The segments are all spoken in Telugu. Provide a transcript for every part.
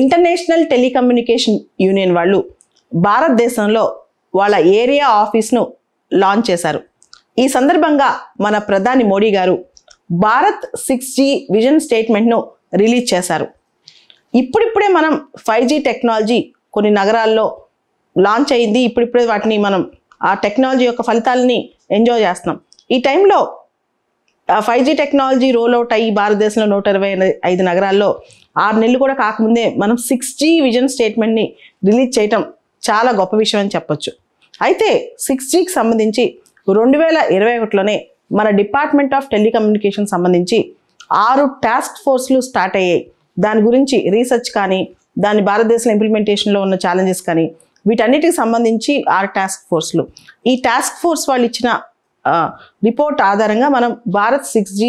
ఇంటర్నేషనల్ టెలికమ్యూనికేషన్ యూనియన్ వాళ్ళు భారతదేశంలో వాళ్ళ ఏరియా ఆఫీస్ను లాంచ్ చేశారు. ఈ సందర్భంగా మన ప్రధాని మోడీ గారు భారత్ 6G విజన్ స్టేట్మెంట్ను రిలీజ్ చేశారు. ఇప్పుడిప్పుడే మనం 5G టెక్నాలజీ కొన్ని నగరాల్లో లాంచ్ అయింది. ఇప్పుడిప్పుడే వాటిని మనం ఆ టెక్నాలజీ యొక్క ఫలితాలని ఎంజాయ్ చేస్తున్నాం. ఈ టైంలో 5G టెక్నాలజీ రోల్ అవుట్ అయ్యి భారతదేశంలో 125 నగరాల్లో 6 నెలలు కూడా కాకముందే మనం 6G విజన్ స్టేట్మెంట్ని రిలీజ్ చేయటం చాలా గొప్ప విషయం అని చెప్పొచ్చు. అయితే 6Gకి సంబంధించి 2021లోనే మన డిపార్ట్మెంట్ ఆఫ్ టెలికమ్యూనికేషన్ సంబంధించి 6 టాస్క్ ఫోర్స్లు స్టార్ట్ అయ్యాయి. దాని గురించి రీసెర్చ్ కానీ, దాని భారతదేశంలో ఇంప్లిమెంటేషన్లో ఉన్న ఛాలెంజెస్ కానీ, వీటన్నిటికి సంబంధించి 6 టాస్క్ ఫోర్స్లు. ఈ టాస్క్ ఫోర్స్ వాళ్ళు ఇచ్చిన రిపోర్ట్ ఆధారంగా మనం భారత్ 6G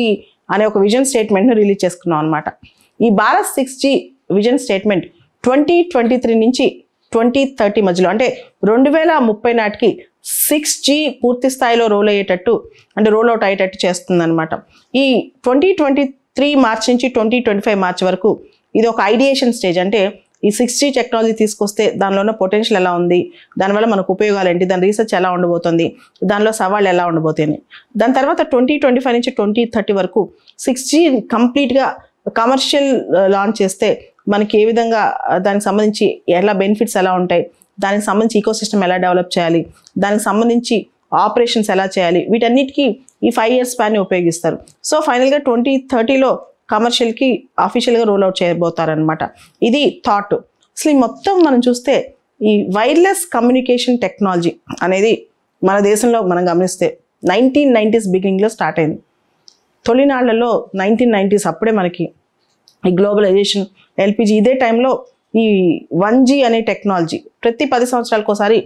అనే ఒక విజన్ స్టేట్మెంట్ను రిలీజ్ చేసుకున్నాం అనమాట. ఈ భారత్ 6G విజన్ స్టేట్మెంట్ 2023 నుంచి 2030 మధ్యలో అంటే 2030 నాటికి 6G పూర్తి స్థాయిలో రోల్ అవుట్ అయ్యేటట్టు చేస్తుందన్నమాట. ఈ 2023 మార్చ్ నుంచి 2025 మార్చ్ వరకు ఇది ఒక ఐడియేషన్ స్టేజ్. అంటే ఈ 6G టెక్నాలజీ తీసుకొస్తే దానిలో ఉన్న పొటెన్షియల్ ఎలా ఉంది, దానివల్ల మనకు ఉపయోగాలు ఏంటి, దాని రీసెర్చ్ ఎలా ఉండబోతుంది, దానిలో సవాళ్ళు ఎలా ఉండబోతాయి. దాని తర్వాత 2025 నుంచి 2030 వరకు 6G కంప్లీట్గా కమర్షియల్ లాంచ్ చేస్తే మనకి ఏ విధంగా దానికి సంబంధించి ఎలా బెనిఫిట్స్ ఎలా ఉంటాయి, దానికి సంబంధించి ఈకోసిస్టమ్ ఎలా డెవలప్ చేయాలి, దానికి సంబంధించి ఆపరేషన్స్ ఎలా చేయాలి, వీటన్నిటికీ ఈ 5 years స్పాన్ని ఉపయోగిస్తారు. సో ఫైనల్గా 2030లో కమర్షియల్కి అఫీషియల్గా రోల్ అవుట్ చేయబోతారనమాట. ఇది థాట్. అసలు ఈ మొత్తం మనం చూస్తే ఈ వైర్లెస్ కమ్యూనికేషన్ టెక్నాలజీ అనేది మన దేశంలో మనం గమనిస్తే 1990s బిగినింగ్లో స్టార్ట్ అయింది. తొలినాళ్లలో 1990s అప్పుడే మనకి ఈ గ్లోబలైజేషన్, ఎల్పిజి, ఇదే టైంలో ఈ 1G అనే టెక్నాలజీ ప్రతి 10 సంవత్సరాలకు ఒకసారి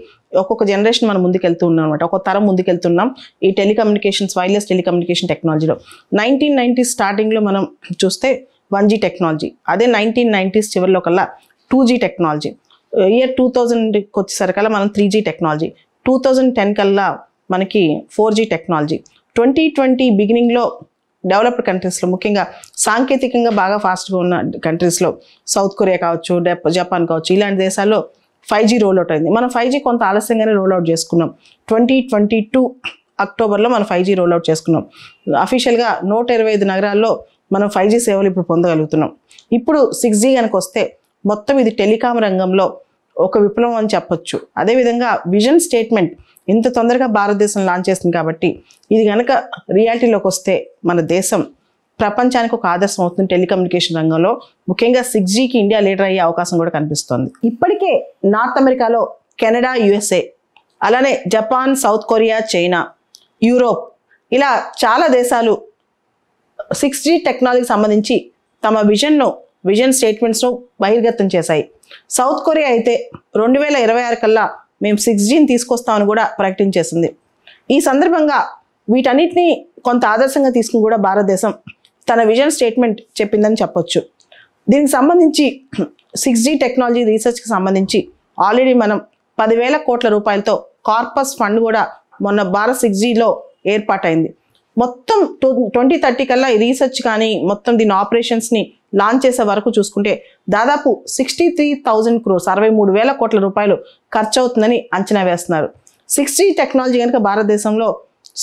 ఒక్కొక్క జనరేషన్ మనం ముందుకెళ్తూ ఉన్నాం అనమాట. ఒక్కొక్క తరం ముందుకెళ్తున్నాం ఈ టెలికమ్యూనికేషన్స్, వైర్లెస్ టెలికమ్యూనికేషన్ టెక్నాలజీలో. 1990s స్టార్టింగ్లో మనం చూస్తే 1G టెక్నాలజీ, అదే 1990s చివరిలో కల్లా 2G టెక్నాలజీ, ఇయర్ 2000కి వచ్చేసరికల్లా మనం 3G టెక్నాలజీ, 2010 కల్లా మనకి 4G టెక్నాలజీ. 2020 బిగినింగ్లో డెవలప్డ్ కంట్రీస్లో, ముఖ్యంగా సాంకేతికంగా బాగా ఫాస్ట్గా ఉన్న కంట్రీస్లో సౌత్ కొరియా కావచ్చు, జపాన్ కావచ్చు, ఇలాంటి దేశాల్లో 5G రోల్అవుట్ అయింది. మనం 5G కొంత ఆలస్యంగానే రోల్అవుట్ చేసుకున్నాం. 2022 అక్టోబర్లో మనం 5G రోల్అవుట్ చేసుకున్నాం. అఫీషియల్గా 125 నగరాల్లో మనం 5G సేవలు ఇప్పుడు పొందగలుగుతున్నాం. ఇప్పుడు 6G కనుక వస్తే మొత్తం ఇది టెలికాం రంగంలో ఒక విప్లవం అని చెప్పొచ్చు. అదేవిధంగా విజన్ స్టేట్మెంట్ ఇంత తొందరగా భారతదేశం లాంచ్ చేస్తుంది కాబట్టి ఇది కనుక రియాలిటీలోకి వస్తే మన దేశం ప్రపంచానికి ఒక ఆదర్శం అవుతుంది టెలికమ్యూనికేషన్ రంగంలో. ముఖ్యంగా 6Gకి ఇండియా లీడర్ అయ్యే అవకాశం కూడా కనిపిస్తోంది. ఇప్పటికే నార్త్ అమెరికాలో కెనడా, USA, అలానే Japan, south Korea, China, Europe, ఇలా చాలా దేశాలు 6G టెక్నాలజీకి సంబంధించి తమ విజన్ స్టేట్మెంట్స్ను బహిర్గతం చేశాయి. సౌత్ కొరియా అయితే 2026 కల్లా మేము 6Gని తీసుకొస్తామని కూడా ప్రకటించేసింది. ఈ సందర్భంగా వీటన్నిటిని కొంత ఆదర్శంగా తీసుకుని కూడా భారతదేశం తన విజన్ స్టేట్మెంట్ చెప్పిందని చెప్పొచ్చు. దీనికి సంబంధించి 6G టెక్నాలజీ రీసెర్చ్కి సంబంధించి ఆల్రెడీ మనం 10,000 కోట్ల రూపాయలతో కార్పస్ ఫండ్ కూడా మొన్న భారత్ 6Gలో ఏర్పాటైంది. మొత్తం 2030 కల్లా ఈ రీసెర్చ్ కానీ మొత్తం దీని ఆపరేషన్స్ని లాంచ్ చేసే వరకు చూసుకుంటే దాదాపు 63,000 crores 63,000 కోట్ల రూపాయలు ఖర్చు అవుతుందని అంచనా వేస్తున్నారు. 6G టెక్నాలజీ కనుక భారతదేశంలో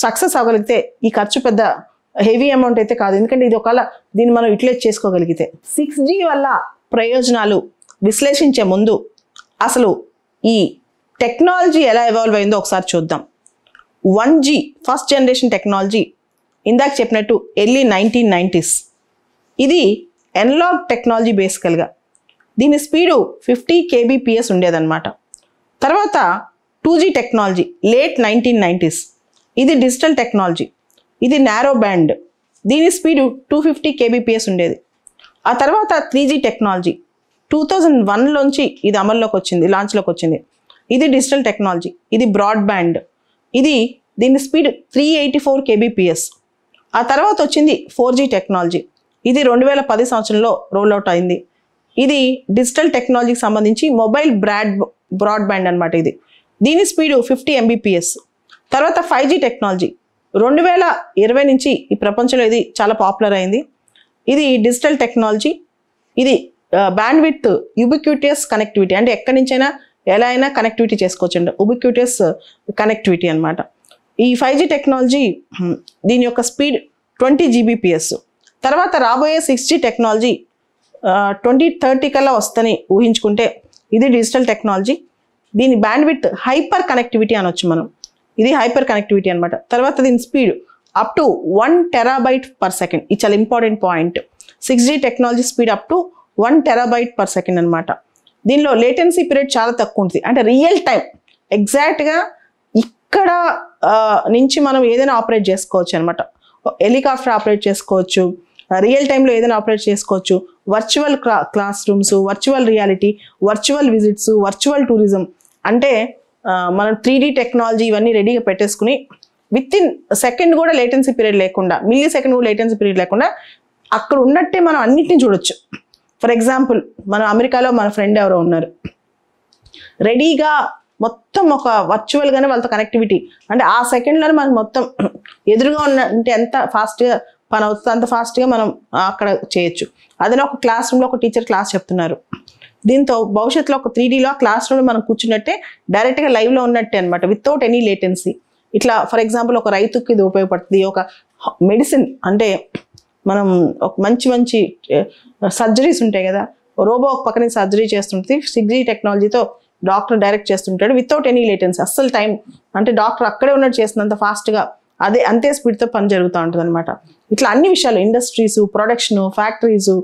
సక్సెస్ అవ్వగలిగితే ఈ ఖర్చు పెద్ద హెవీ అమౌంట్ అయితే కాదు. ఎందుకంటే ఇది ఒకవేళ దీన్ని మనం యూటిలైజ్ చేసుకోగలిగితే. 6G వల్ల ప్రయోజనాలు విశ్లేషించే ముందు అసలు ఈ టెక్నాలజీ ఎలా ఎవాల్వ్ అయిందో ఒకసారి చూద్దాం. 1G ఫస్ట్ జనరేషన్ టెక్నాలజీ ఇందాక చెప్పినట్టు ఎర్లీ 1990s. ఇది ఎనలాగ్ టెక్నాలజీ బేసికల్గా. దీని స్పీడు 50 kbps ఉండేదన్నమాట. తర్వాత 2G టెక్నాలజీ లేట్ 1990s. ఇది డిజిటల్ టెక్నాలజీ. ఇది నారో బ్యాండ్. దీని స్పీడు 250 kbps ఉండేది. ఆ తర్వాత 3G టెక్నాలజీ 2001లోంచి ఇది అమల్లోకి వచ్చింది, లాంచ్లోకి వచ్చింది. ఇది డిజిటల్ టెక్నాలజీ. ఇది బ్రాడ్ బ్యాండ్. దీని స్పీడ్ 384 kbps. ఆ తర్వాత వచ్చింది 4G టెక్నాలజీ. ఇది 2010 సంవత్సరంలో రోల్అవుట్ అయింది. ఇది డిజిటల్ టెక్నాలజీకి సంబంధించి మొబైల్ బ్రాడ్బ్యాండ్ అనమాట. దీని స్పీడు 50 Mbps. తర్వాత 5G టెక్నాలజీ 2020 నుంచి ఈ ప్రపంచంలో ఇది చాలా పాపులర్ అయింది. ఇది డిజిటల్ టెక్నాలజీ. ఇది బ్యాండ్విడ్త్ యుబిక్యూటియస్ కనెక్టివిటీ, అంటే ఎక్కడి నుంచైనా ఎలా అయినా కనెక్టివిటీ చేసుకోవచ్చు అండి, ఉబిక్యూటియస్ కనెక్టివిటీ అనమాట. ఈ 5G టెక్నాలజీ దీని యొక్క స్పీడ్ 20 Gbps. తర్వాత రాబోయే 6G టెక్నాలజీ 2030 కల్లా వస్తని ఊహించుకుంటే ఇది డిజిటల్ టెక్నాలజీ. దీని బ్యాండ్విడ్త్ హైపర్ కనెక్టివిటీ అనొచ్చు మనం, ఇది హైపర్ కనెక్టివిటీ అనమాట. తర్వాత దీని స్పీడ్ అప్ టు 1 TB/s, ఇది చాలా important point. 6G technology speed up to 1 TB/s అనమాట. దీనిలో లేటెన్సీ పీరియడ్ చాలా తక్కువ ఉంటుంది, అంటే రియల్ టైం ఎగ్జాక్ట్గా ఇక్కడ నుంచి మనం ఏదైనా ఆపరేట్ చేసుకోవచ్చు అనమాట. హెలికాప్టర్ ఆపరేట్ చేసుకోవచ్చు, రియల్ టైంలో ఏదైనా ఆపరేట్ చేసుకోవచ్చు. Virtual class rooms, virtual reality, virtual visits, virtual tourism, అంటే మనం 3D టెక్నాలజీ ఇవన్నీ రెడీగా పెట్టేసుకుని విత్ ఇన్ సెకండ్ కూడా లేటెన్సీ పీరియడ్ లేకుండా, మిల్లీ సెకండ్ కూడా లేటెన్సీ పీరియడ్ లేకుండా అక్కడ ఉన్నట్టే మనం అన్నిటిని చూడొచ్చు. ఫర్ ఎగ్జాంపుల్ మనం అమెరికాలో మన ఫ్రెండ్ ఎవరో ఉన్నారు, రెడీగా మొత్తం ఒక వర్చువల్గానే వాళ్ళతో కనెక్టివిటీ, అంటే ఆ సెకండ్లోనే మనకు మొత్తం ఎదురుగా ఉన్న అంటే ఎంత ఫాస్ట్గా పని అవుతుందో అంత ఫాస్ట్గా మనం అక్కడ చేయొచ్చు. అదే ఒక క్లాస్ రూమ్లో ఒక టీచర్ క్లాస్ చెప్తున్నారు, దీంతో భవిష్యత్తులో ఒక 3Dలో క్లాస్ రూమ్లో మనం కూర్చున్నట్టే డైరెక్ట్గా లైవ్లో ఉన్నట్టే అనమాట, వితౌట్ ఎనీ లేటెన్సీ. ఇట్లా ఫర్ ఎగ్జాంపుల్ ఒక రైతుకి ఇది ఉపయోగపడుతుంది, ఒక మెడిసిన్ అంటే మనం ఒక మంచి మంచి సర్జరీస్ ఉంటాయి కదా, రోబో ఒక పక్కన సర్జరీ చేస్తుంటుంది, 6G టెక్నాలజీతో డాక్టర్ డైరెక్ట్ చేస్తుంటాడు వితౌట్ ఎనీ లేటెన్సీ. అస్సలు టైం అంటే డాక్టర్ అక్కడే ఉన్నట్టు చేస్తున్నంత ఫాస్ట్గా అంతే స్పీడ్తో పని జరుగుతూ ఉంటుంది అనమాట. ఇట్లా అన్ని విషయాలు, ఇండస్ట్రీసు, ప్రొడక్షను, ఫ్యాక్టరీసు,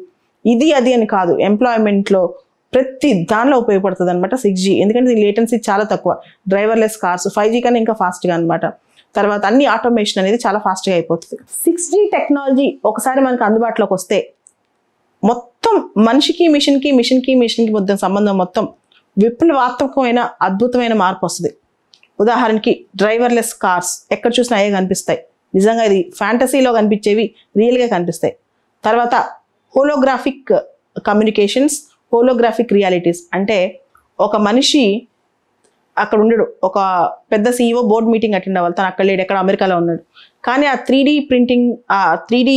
ఇది అది అని కాదు, ఎంప్లాయ్మెంట్లో ప్రతి దానిలో ఉపయోగపడుతుంది అనమాట 6G. ఎందుకంటే దీని లేటెన్సీ చాలా తక్కువ, డ్రైవర్లెస్ కార్స్ 5G కన్నా ఇంకా ఫాస్ట్గా అనమాట. తర్వాత అన్ని ఆటోమేషన్ అనేది చాలా ఫాస్ట్గా అయిపోతుంది. 6G టెక్నాలజీ ఒకసారి మనకు అందుబాటులోకి వస్తే మొత్తం మనిషికి మిషన్కి, మిషన్కి మొత్తం సంబంధం మొత్తం విప్లవాత్మకమైన అద్భుతమైన మార్పు వస్తుంది. ఉదాహరణకి డ్రైవర్లెస్ కార్స్ ఎక్కడ చూసినా అయ్యే కనిపిస్తాయి, నిజంగా ఇది ఫ్యాంటసీలో కనిపించేవి రియల్గా కనిపిస్తాయి. తర్వాత హోలోగ్రాఫిక్ కమ్యూనికేషన్స్, హోలోగ్రాఫిక్ రియాలిటీస్, అంటే ఒక మనిషి అక్కడ ఉండడు, ఒక పెద్ద CEO బోర్డ్ మీటింగ్ అటెండ్ అవ్వాలి, తను అక్కడ లేడు, ఎక్కడ అమెరికాలో ఉన్నాడు, కానీ ఆ 3D ప్రింటింగ్, ఆ 3D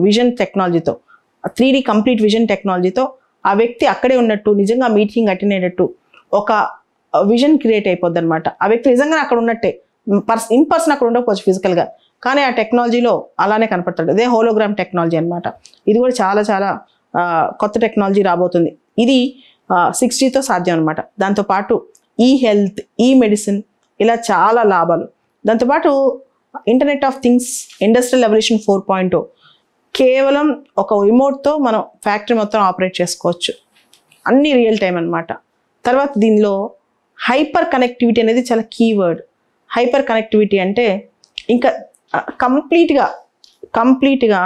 విజన్ టెక్నాలజీతో, 3D కంప్లీట్ విజన్ టెక్నాలజీతో ఆ వ్యక్తి అక్కడే ఉన్నట్టు, నిజంగా మీటింగ్ అటెండ్ అయ్యేటట్టు ఒక విజన్ క్రియేట్ అయిపోద్ది అనమాట. ఆ వ్యక్తి నిజంగా అక్కడ ఉన్నట్టే, ఇన్ పర్సన్ అక్కడ ఉండకపోవచ్చు ఫిజికల్గా, కానీ ఆ టెక్నాలజీలో అలానే కనపడతాడు. అదే హోలోగ్రామ్ టెక్నాలజీ అనమాట. ఇది కూడా చాలా చాలా కొత్త టెక్నాలజీ రాబోతుంది. ఇది 6Gతో సాధ్యం అనమాట. దాంతోపాటు ఈ హెల్త్, ఈ మెడిసిన్, ఇలా చాలా లాభాలు. దాంతోపాటు internet of things, industrial revolution 4.0, కేవలం ఒక రిమోట్తో మనం ఫ్యాక్టరీ మొత్తం ఆపరేట్ చేసుకోవచ్చు, అన్ని రియల్ టైం అనమాట. తర్వాత దీనిలో హైపర్ కనెక్టివిటీ అనేది చాలా కీవర్డ్. హైపర్ కనెక్టివిటీ అంటే ఇంకా కంప్లీట్గా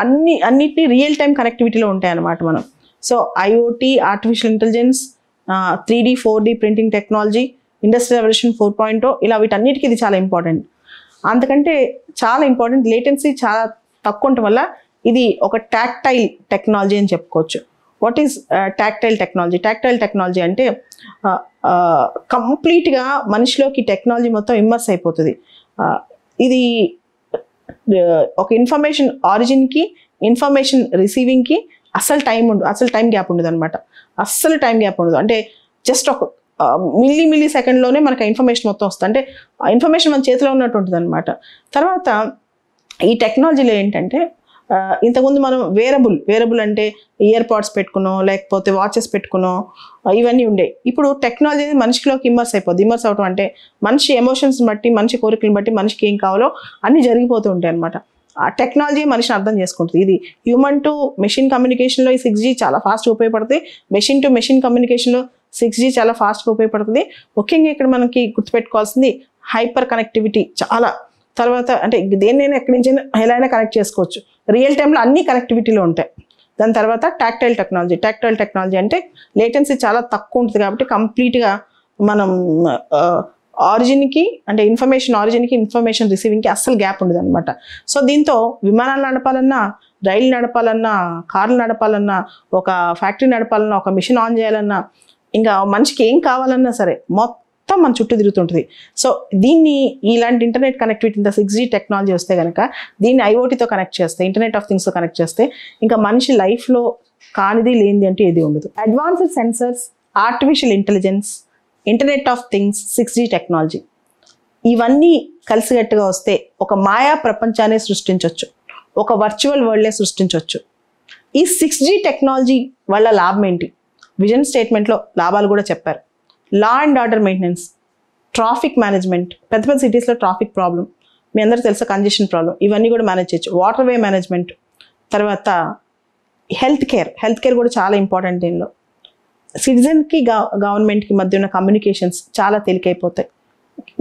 అన్నిటినీ రియల్ టైం కనెక్టివిటీలో ఉంటాయన్నమాట మనం. So IoT, artificial intelligence, 3D 4D printing technology, industrial revolution 4.0, ఇలా వీటన్నిటికీ ఇది చాలా ఇంపార్టెంట్. అంతకంటే చాలా ఇంపార్టెంట్, లేటెన్సీ చాలా తక్కువ ఉండటం వల్ల ఇది ఒక టాక్టైల్ టెక్నాలజీ అని చెప్పుకోవచ్చు. What is tactile technology? Tactile technology అంటే కంప్లీట్గా మనిషిలోకి టెక్నాలజీ మొత్తం ఇమ్మర్స్ అయిపోతుంది. ఇది ఒక ఇన్ఫర్మేషన్ ఆరిజిన్కి, ఇన్ఫర్మేషన్ రిసీవింగ్కి అస్సలు టైం గ్యాప్ ఉండదు అనమాట. అస్సలు టైం గ్యాప్ ఉండదు, అంటే జస్ట్ ఒక మిల్లీ సెకండ్లోనే మనకు ఇన్ఫర్మేషన్ మొత్తం వస్తుంది, అంటే ఇన్ఫర్మేషన్ మన చేతిలో ఉన్నట్టు ఉంటుంది అనమాట. తర్వాత ఈ టెక్నాలజీలో ఏంటంటే ఇంతకుముందు మనం వేరబుల్ అంటే ఇయర్ పాడ్స్ పెట్టుకునో లేకపోతే వాచెస్ పెట్టుకునో ఇవన్నీ ఉండే. ఇప్పుడు టెక్నాలజీ మనిషిలోకి ఇమ్మర్స్ అయిపోద్ది. ఇమ్మర్స్ అవటం అంటే మనిషి ఎమోషన్స్ని బట్టి, మనిషి కోరికలను బట్టి మనిషికి ఏం కావాలో అన్నీ జరిగిపోతూ ఉంటాయి అనమాట. ఆ టెక్నాలజీ మనిషిని అర్థం చేసుకుంటుంది. ఇది హ్యూమన్ టు మెషిన్ కమ్యూనికేషన్లో ఈ 6G చాలా ఫాస్ట్గా ఉపయోగపడుతుంది. మెషిన్ టు మెషిన్ కమ్యూనికేషన్లో 6G చాలా ఫాస్ట్గా ఉపయోగపడుతుంది. ముఖ్యంగా ఇక్కడ మనకి గుర్తుపెట్టుకోవాల్సింది హైపర్ కనెక్టివిటీ చాలా. తర్వాత అంటే దేన్నైనా ఎక్కడి నుంచి ఎలా అయినా కనెక్ట్ చేసుకోవచ్చు, రియల్ టైంలో అన్ని కనెక్టివిటీలో ఉంటాయి. దాని తర్వాత టాక్టైల్ టెక్నాలజీ అంటే లేటెన్సీ చాలా తక్కువ ఉంటుంది కాబట్టి కంప్లీట్గా మనం ఆరిజిన్కి అంటే ఇన్ఫర్మేషన్ ఆరిజిన్కి, ఇన్ఫర్మేషన్ రిసీవింగ్కి అస్సలు గ్యాప్ ఉండదు అనమాట. సో దీంతో విమానాలు నడపాలన్నా, రైలు నడపాలన్నా, కార్లు నడపాలన్నా, ఒక ఫ్యాక్టరీ నడపాలన్నా, ఒక మిషన్ ఆన్ చేయాలన్నా, ఇంకా మనిషికి ఏం కావాలన్నా సరే మొత్తం మన చుట్టూ తిరుగుతుంటుంది. సో దీన్ని ఇలాంటి ఇంటర్నెట్ కనెక్టివిటీ, ఇంత 6G టెక్నాలజీ వస్తే కనుక దీన్ని IoTతో కనెక్ట్ చేస్తే, ఇంటర్నెట్ ఆఫ్ థింగ్స్తో కనెక్ట్ చేస్తే ఇంకా మనిషి లైఫ్లో కానిది లేనిది అంటే ఏది ఉండదు. Advanced sensors, artificial intelligence, internet of things, 6G technology, ఇవన్నీ కలిసిగట్టుగా వస్తే ఒక మాయా ప్రపంచాన్ని సృష్టించవచ్చు, ఒక వర్చువల్ వరల్డ్నే సృష్టించవచ్చు. ఈ 6G టెక్నాలజీ వల్ల లాభం ఏంటి? విజన్ స్టేట్మెంట్లో లాభాలు కూడా చెప్పారు. Law and order maintenance, traffic management, పెద్ద పెద్ద సిటీస్లో ట్రాఫిక్ ప్రాబ్లం, మీ అందరూ తెలుసా కంజెషన్ ప్రాబ్లం, ఇవన్నీ కూడా మేనేజ్ చేయొచ్చు. వాటర్ వే మేనేజ్మెంట్, తర్వాత హెల్త్ కేర్ కూడా చాలా ఇంపార్టెంట్. దీనిలో సిటిజన్కి గవర్నమెంట్కి మధ్య ఉన్న కమ్యూనికేషన్స్ చాలా తేలికైపోతాయి.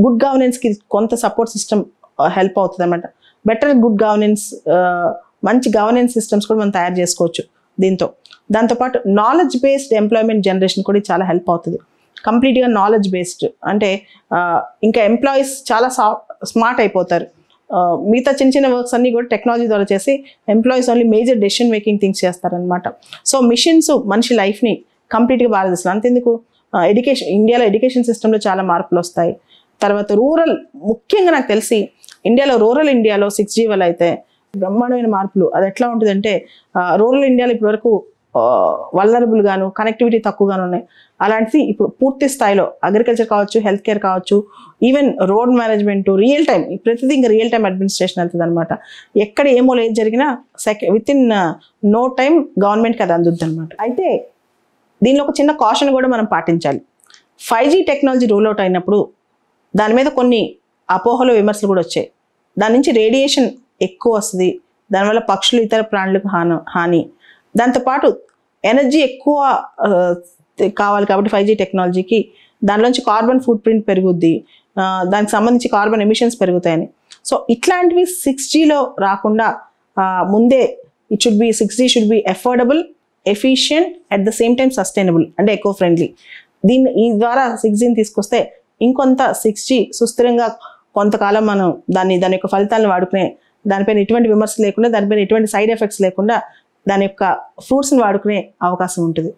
గుడ్ గవర్నెన్స్కి కొంత సపోర్ట్ సిస్టమ్ హెల్ప్ అవుతుంది అనమాట. బెటర్ గుడ్ గవర్నెన్స్, మంచి గవర్నెన్స్ సిస్టమ్స్ కూడా మనం తయారు చేసుకోవచ్చు దీంతో. దాంతోపాటు నాలెడ్జ్ బేస్డ్ ఎంప్లాయ్మెంట్ జనరేషన్ కూడా చాలా హెల్ప్ అవుతుంది. కంప్లీట్గా నాలెడ్జ్ బేస్డ్ అంటే ఇంకా ఎంప్లాయీస్ చాలా స్మార్ట్ అయిపోతారు. మిగతా చిన్న చిన్న వర్క్స్ అన్నీ కూడా టెక్నాలజీ ద్వారా చేసి employees only major decision making things చేస్తారనమాట. సో మిషన్స్ మనిషి లైఫ్ని కంప్లీట్గా భారతదేశంలో, అంతెందుకు ఇండియాలో ఎడ్యుకేషన్ సిస్టంలో చాలా మార్పులు వస్తాయి. తర్వాత రూరల్, ముఖ్యంగా నాకు తెలిసి రూరల్ ఇండియాలో 6G వల్ల అయితే బ్రహ్మాండమైన మార్పులు. అది ఎట్లా ఉంటుందంటే రూరల్ ఇండియాలో ఇప్పటివరకు వల్నరబుల్ గాను, కనెక్టివిటీ తక్కువగాను ఉన్నాయి. అలాంటిది ఇప్పుడు పూర్తి స్థాయిలో అగ్రికల్చర్ కావచ్చు, హెల్త్ కేర్ కావచ్చు, even road management, real time, ప్రతిదీ ఇంకా రియల్ టైం అడ్మినిస్ట్రేషన్ అవుతుంది అనమాట. ఎక్కడ ఏమో ఏది జరిగినా విత్ ఇన్ నో టైం గవర్నమెంట్కి అది అందుద్ది అనమాట. అయితే దీనిలో ఒక చిన్న కాషన్ కూడా మనం పాటించాలి. 5G టెక్నాలజీ రూల్ అవుట్ అయినప్పుడు దాని మీద కొన్ని అపోహలు, విమర్శలు కూడా వచ్చాయి. దాని నుంచి రేడియేషన్ ఎక్కువ వస్తుంది, దానివల్ల పక్షులు, ఇతర ప్రాణులకు హాని, దాంతోపాటు ఎనర్జీ ఎక్కువ కావాలి కాబట్టి 5G టెక్నాలజీకి దానిలోంచి కార్బన్ ఫుట్ ప్రింట్ పెరుగుద్ది, దానికి సంబంధించి కార్బన్ ఎమిషన్స్ పెరుగుతాయని. సో ఇట్లాంటివి 6Gలో రాకుండా ముందే 6G should be affordable, efficient, at the same time sustainable, అంటే ఎకో ఫ్రెండ్లీ. ఈ ద్వారా 6Gని తీసుకొస్తే ఇంకొంత 6G సుస్థిరంగా కొంతకాలం మనం దాని యొక్క ఫలితాలను వాడుకునే, దానిపైన ఎటువంటి విమర్శ లేకుండా, దానిపైన ఎటువంటి సైడ్ ఎఫెక్ట్స్ లేకుండా దాని యొక్క ఫ్రూట్స్ని వాడుకునే అవకాశం ఉంటుంది.